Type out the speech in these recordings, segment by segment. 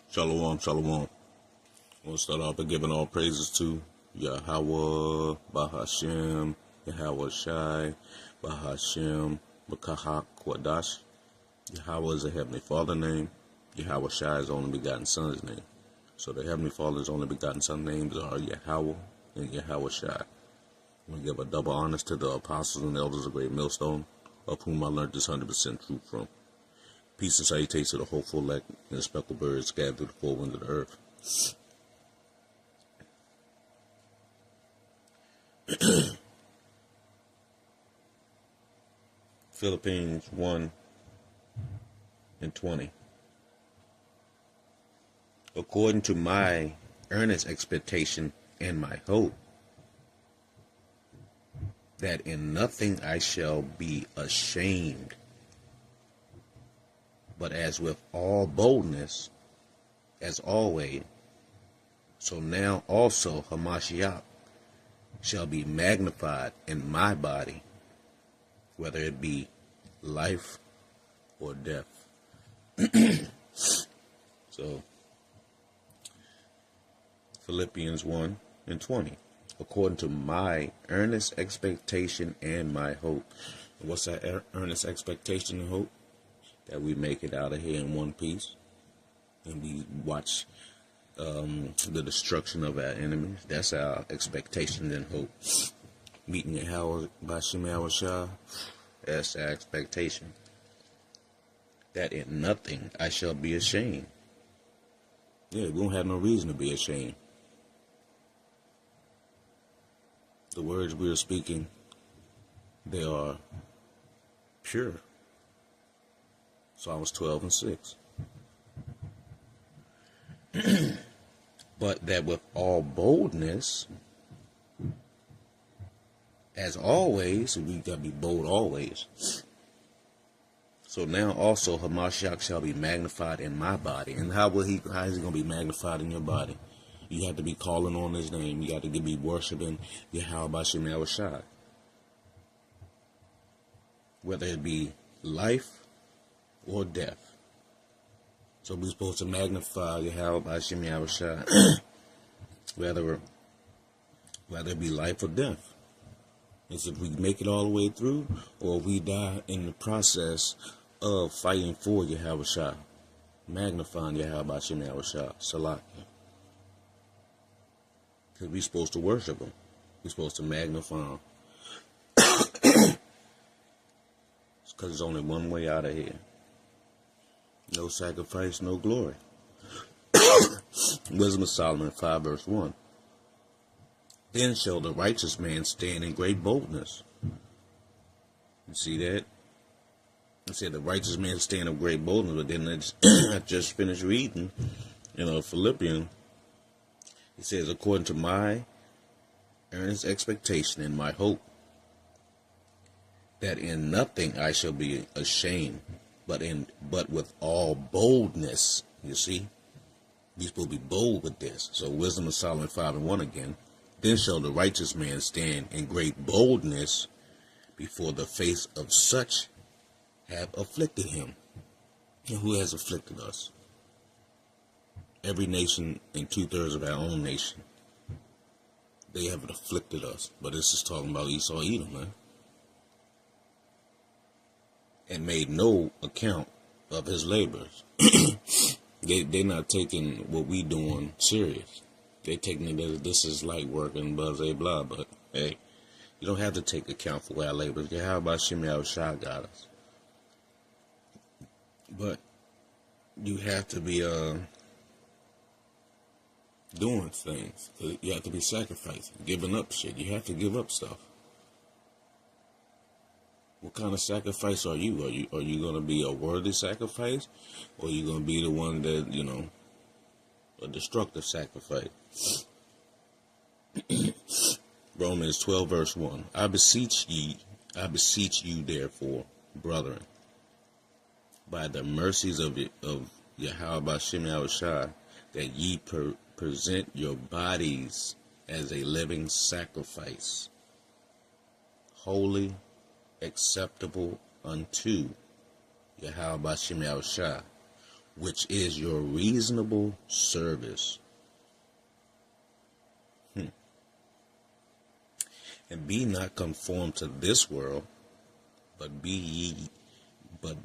Shalom, shalom. I want to start off by giving all praises to Yahweh, Bahashem, Yahweh Shai, Bahashem, Bakahak, Kwadash. Yahweh is the Heavenly Father name. Yahweh Shai is the only begotten Son's name. So the Heavenly Father's only begotten Son names are Yahweh and Yahweh Shai. I want to give a double honors to the apostles and elders of Great Millstone, of whom I learned this 100% truth from. Peace and salutations to the hopeful elect and the speckled birds scattered through the four winds of the earth. Philippians 1:20. According to my earnest expectation and my hope, that in nothing I shall be ashamed, but as with all boldness, as always, so now also Hamashiach shall be magnified in my body, whether it be life or death. So, Philippians 1:20. According to my earnest expectation and my hope. What's that earnest expectation and hope? That we make it out of here in one piece, and we watch the destruction of our enemies. That's our expectation and hope. Meeting Yahweh Bashem Yahushua, that's our expectation. That in nothing I shall be ashamed. Yeah, we don't have no reason to be ashamed. The words we are speaking, they are pure. Psalms 12:6. But that with all boldness, as always, we gotta be bold always. So now also Hamashiach shall be magnified in my body. And how is he gonna be magnified in your body? You have to be calling on his name. You got to be worshiping Yahweh Bashem Yahushua. Whether it be life or death. So we're supposed to magnify Yahweh Bashem Yahushua, whether it be life or death. It's if we make it all the way through, or we die in the process of fighting for Yahushua, magnifying Yahweh Bashem Yahushua, Salah. Because we're supposed to worship him. We're supposed to magnify him. Because there's only one way out of here. No sacrifice, no glory. Wisdom of Solomon 5:1. Then shall the righteous man stand in great boldness. You see that? I said the righteous man stand in great boldness, but then I just finished reading, Philippians. It says, according to my earnest expectation and my hope, that in nothing I shall be ashamed, but with all boldness. You see, you're supposed to be bold with this. So Wisdom of Solomon 5:1 again. Then shall the righteous man stand in great boldness before the face of such have afflicted him. And who has afflicted us? Every nation and 2/3 of our own nation. They haven't afflicted us. But this is talking about Esau Edom, man. And made no account of his labors. They're not taking what we doing serious. They're taking it as this is light work and blah, blah, blah. But, hey, you don't have to take account for our labors. How about Shemi Yahushua got us? But you have to be doing things. You have to be sacrificing, giving up shit. You have to give up stuff. What kind of sacrifice are you? Are you going to be a worthy sacrifice? Or are you going to be the one that, a destructive sacrifice? Romans 12:1. I beseech you therefore, brethren, by the mercies of Yahweh Bashem Yahushua, that ye present your bodies as a living sacrifice, holy, acceptable unto Yahweh Bashem Yahushua, which is your reasonable service. And be not conformed to this world, but be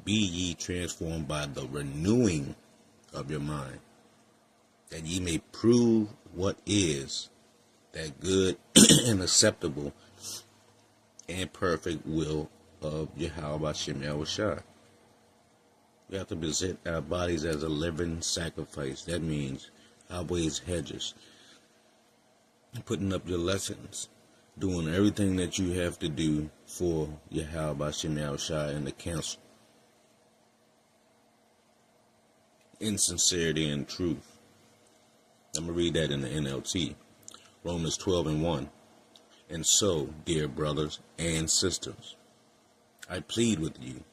ye transformed by the renewing of your mind, that ye may prove what is that good and acceptable and perfect will of Yahweh Hashem Yahushua. We have to present our bodies as a living sacrifice. That means always hedges, putting up your lessons, doing everything that you have to do for Yahweh Hashem Yahushua and the council, in sincerity and truth. I'm going to read that in the NLT. Romans 12:1. And so, dear brothers and sisters, I plead with you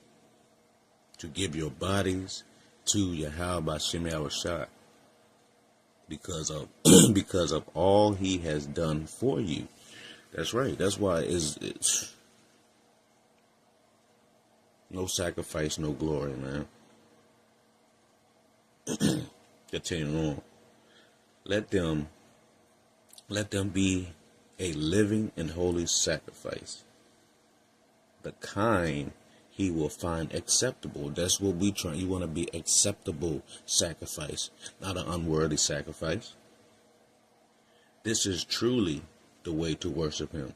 to give your bodies to Yahweh Hashem Yahushua because of all he has done for you. That's right. That's why it's no sacrifice, no glory, man. Continuing on. Let them be a living and holy sacrifice, the kind he will find acceptable. That's what we try. You want to be acceptable sacrifice, not an unworthy sacrifice. This is truly the way to worship him.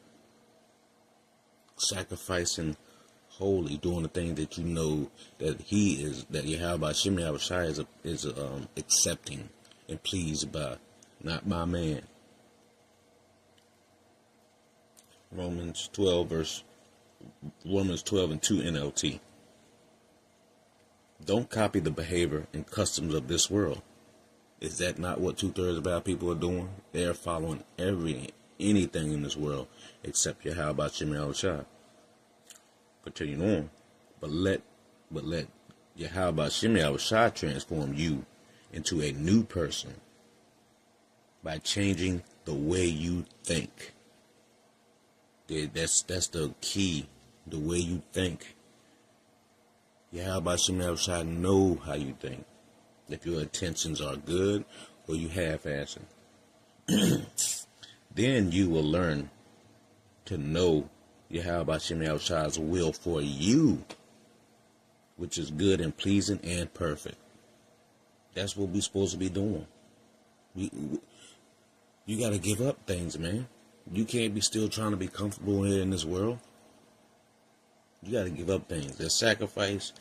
Sacrificing holy, doing the thing that you know that he is, that Yahweh Hashem Yahushua is accepting and pleased by, not by man. Romans 12 and 2 NLT. Don't copy the behavior and customs of this world. Is that not what 2/3 of our people are doing? They are following anything in this world except Yahweh Hashem Yahushua. Continuing on. But let Yahweh Hashem Yahushua transform you into a new person by changing the way you think. That's the key. The way you think. Yahweh Hashem Yahushua know how you think. If your intentions are good or you half-assing. Then you will learn to know Yahweh Hashem Yahushua's will for you, which is good and pleasing and perfect. That's what we're supposed to be doing. You got to give up things, man. You can't be still trying to be comfortable here in this world. You got to give up things. There's sacrifice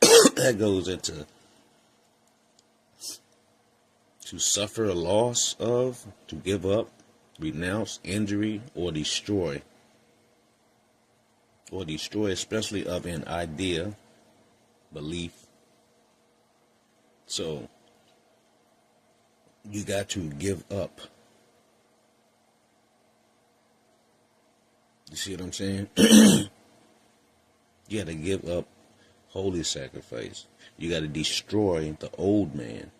that goes into to suffer a loss of, to give up, renounce, injury, or destroy. Or destroy, especially of an idea, belief. So, you got to give up. You see what I'm saying? You got to give up holy sacrifice. You got to destroy the old man.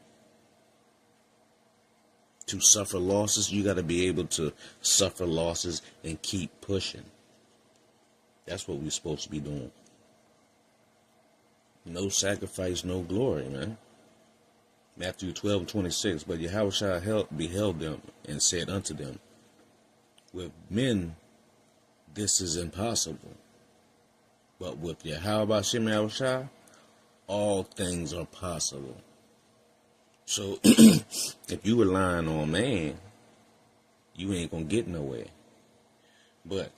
To suffer losses, you got to be able to suffer losses and keep pushing. That's what we're supposed to be doing. No sacrifice, no glory, man. Matthew 12:26. But Yahushua beheld them and said unto them, with men this is impossible, but with Yahweh Hashem Yahushua all things are possible. So, if you relying on man, you ain't gonna get nowhere. But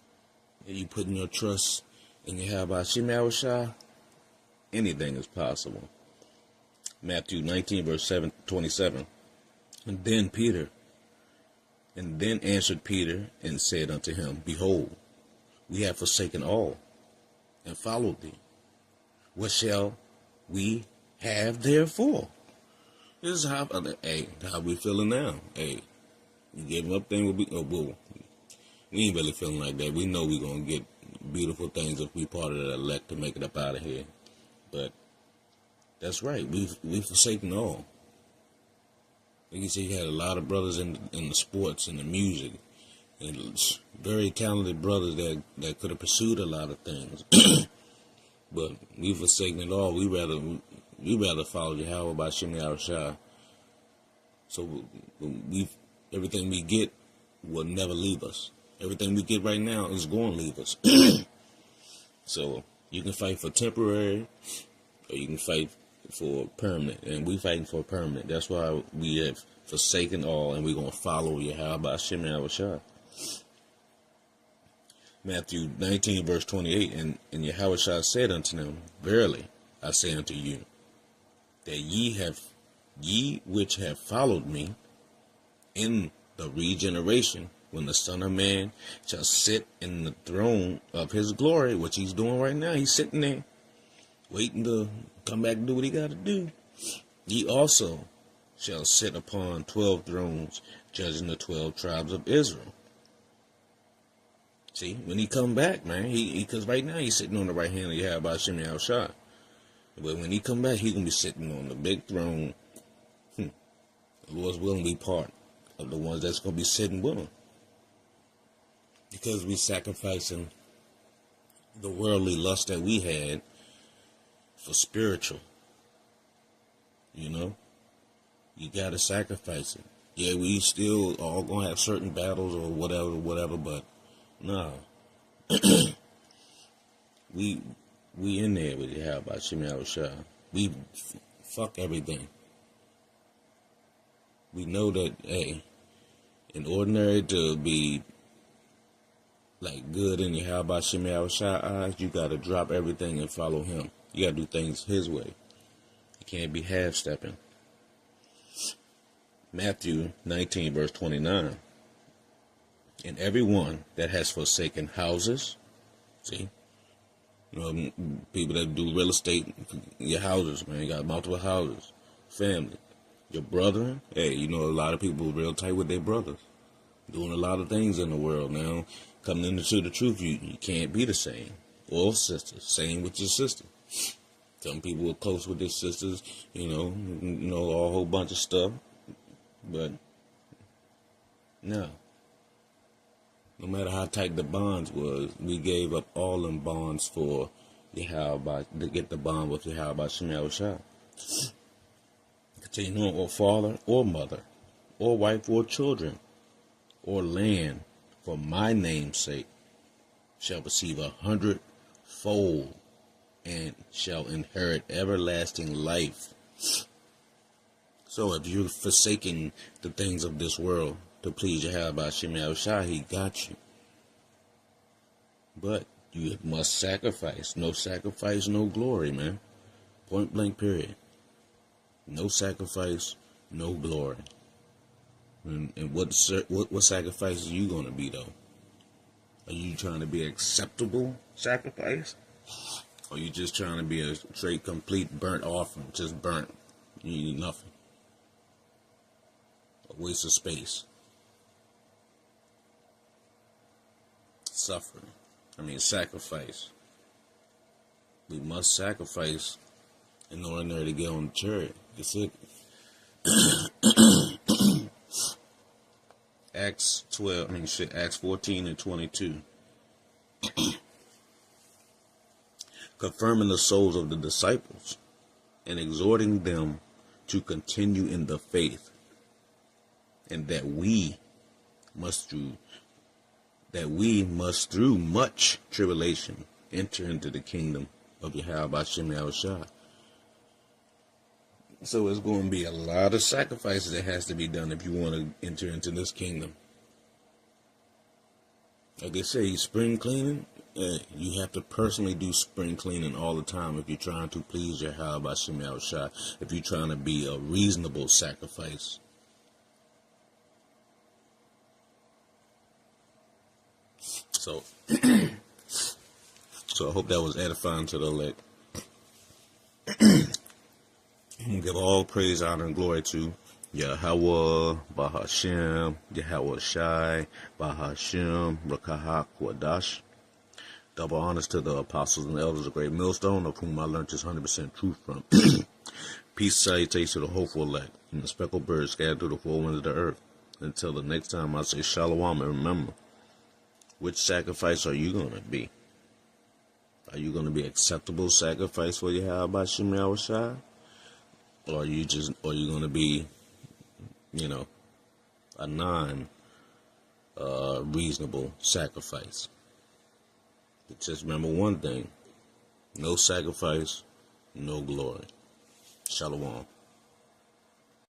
if you putting your trust in Yahweh Hashem Yahushua, anything is possible. Matthew 19 verse 27. And then answered Peter and said unto him, Behold, we have forsaken all and followed thee. What shall we have therefore? This is how we feeling now. Hey, you giving up things we ain't really feeling like that. We know we're gonna get beautiful things if we part of the elect to make it up out of here. But that's right, we've forsaken all. Like you said, you had a lot of brothers in the sports and the music, and very talented brothers that could have pursued a lot of things. But we've forsaken it all. We rather we rather follow Yahweh by Shem Yahushua. So everything we get will never leave us. Everything we get right now is going to leave us. So you can fight for temporary, or you can fight for permanent. And we fighting for permanent. That's why we have forsaken all, and we're going to follow Yahweh by Shem Yahushua. Matthew 19, verse 28, and Yahushua said unto them, Verily I say unto you, that ye which have followed me in the regeneration, when the Son of Man shall sit in the throne of his glory, which he's doing right now. He's sitting there, waiting to come back and do what he got to do. Ye also shall sit upon 12 thrones, judging the 12 tribes of Israel. See, when he come back, man, because right now he's sitting on the right hand of Yahweh Shem Yahushua. But when he come back, he's going to be sitting on the big throne. The Lord's willing to be part of the ones that's going to be sitting with him. Because we sacrificing the worldly lust that we had for spiritual. You know? You got to sacrifice it. Yeah, we still all going to have certain battles or whatever, but nah. we in there with you. How about Shem Yahushua? We fuck everything. We know that, hey, in ordinary to be like good in your how about Shem Yahushua eyes, you got to drop everything and follow him. You got to do things his way. You can't be half-stepping. Matthew 19, verse 29. And everyone that has forsaken houses, see, you know, people that do real estate, your houses, man, you got multiple houses, family, your brethren, hey, you know, a lot of people real tight with their brothers, doing a lot of things in the world now. Coming into the truth, you can't be the same. Or sisters, same with your sister. Some people are close with their sisters, you know, a whole bunch of stuff. But no. No matter how tight the bonds was, we gave up all them bonds for Yahweh to get the bond with Yahweh Shem Yahushua. Continue on, or father or mother, or wife or children, or land, for my name's sake, shall receive 100-fold, and shall inherit everlasting life. So if you're forsaking the things of this world to please Yahweh Shem Yahushua, he got you. But you must sacrifice. No sacrifice, no glory, man. Point blank, period. No sacrifice, no glory. And what sacrifice are you going to be, though? Are you trying to be acceptable sacrifice? Or are you just trying to be a straight, complete burnt offering? Just burnt. You need nothing. A waste of space. Suffering. Sacrifice. We must sacrifice in order to get on the chariot. That's it. Acts 14 and 22. Confirming the souls of the disciples and exhorting them to continue in the faith, and that we must through much tribulation enter into the kingdom of Yahweh Shem Yahushua. So it's going to be a lot of sacrifices that has to be done if you want to enter into this kingdom. Like they say, spring cleaning, you have to personally do spring cleaning all the time if you're trying to please Yahweh Shem Yahushua, if you're trying to be a reasonable sacrifice. So I hope that was edifying to the elect. I'm going to give all praise, honor, and glory to Yahweh, Bahashem, Yahweh Shai, Bahashem, Rakahak, Wadash. Double honors to the apostles and elders of Great Millstone, of whom I learned this 100% truth from. Peace, salutations to the hopeful elect, and the speckled birds scattered through the four winds of the earth. Until the next time I say shalom, and remember, which sacrifice are you going to be? Are you going to be acceptable sacrifice for Yahweh Shem Yahushua? or you going to be, a reasonable sacrifice. But just remember one thing: no sacrifice, no glory. Shalom.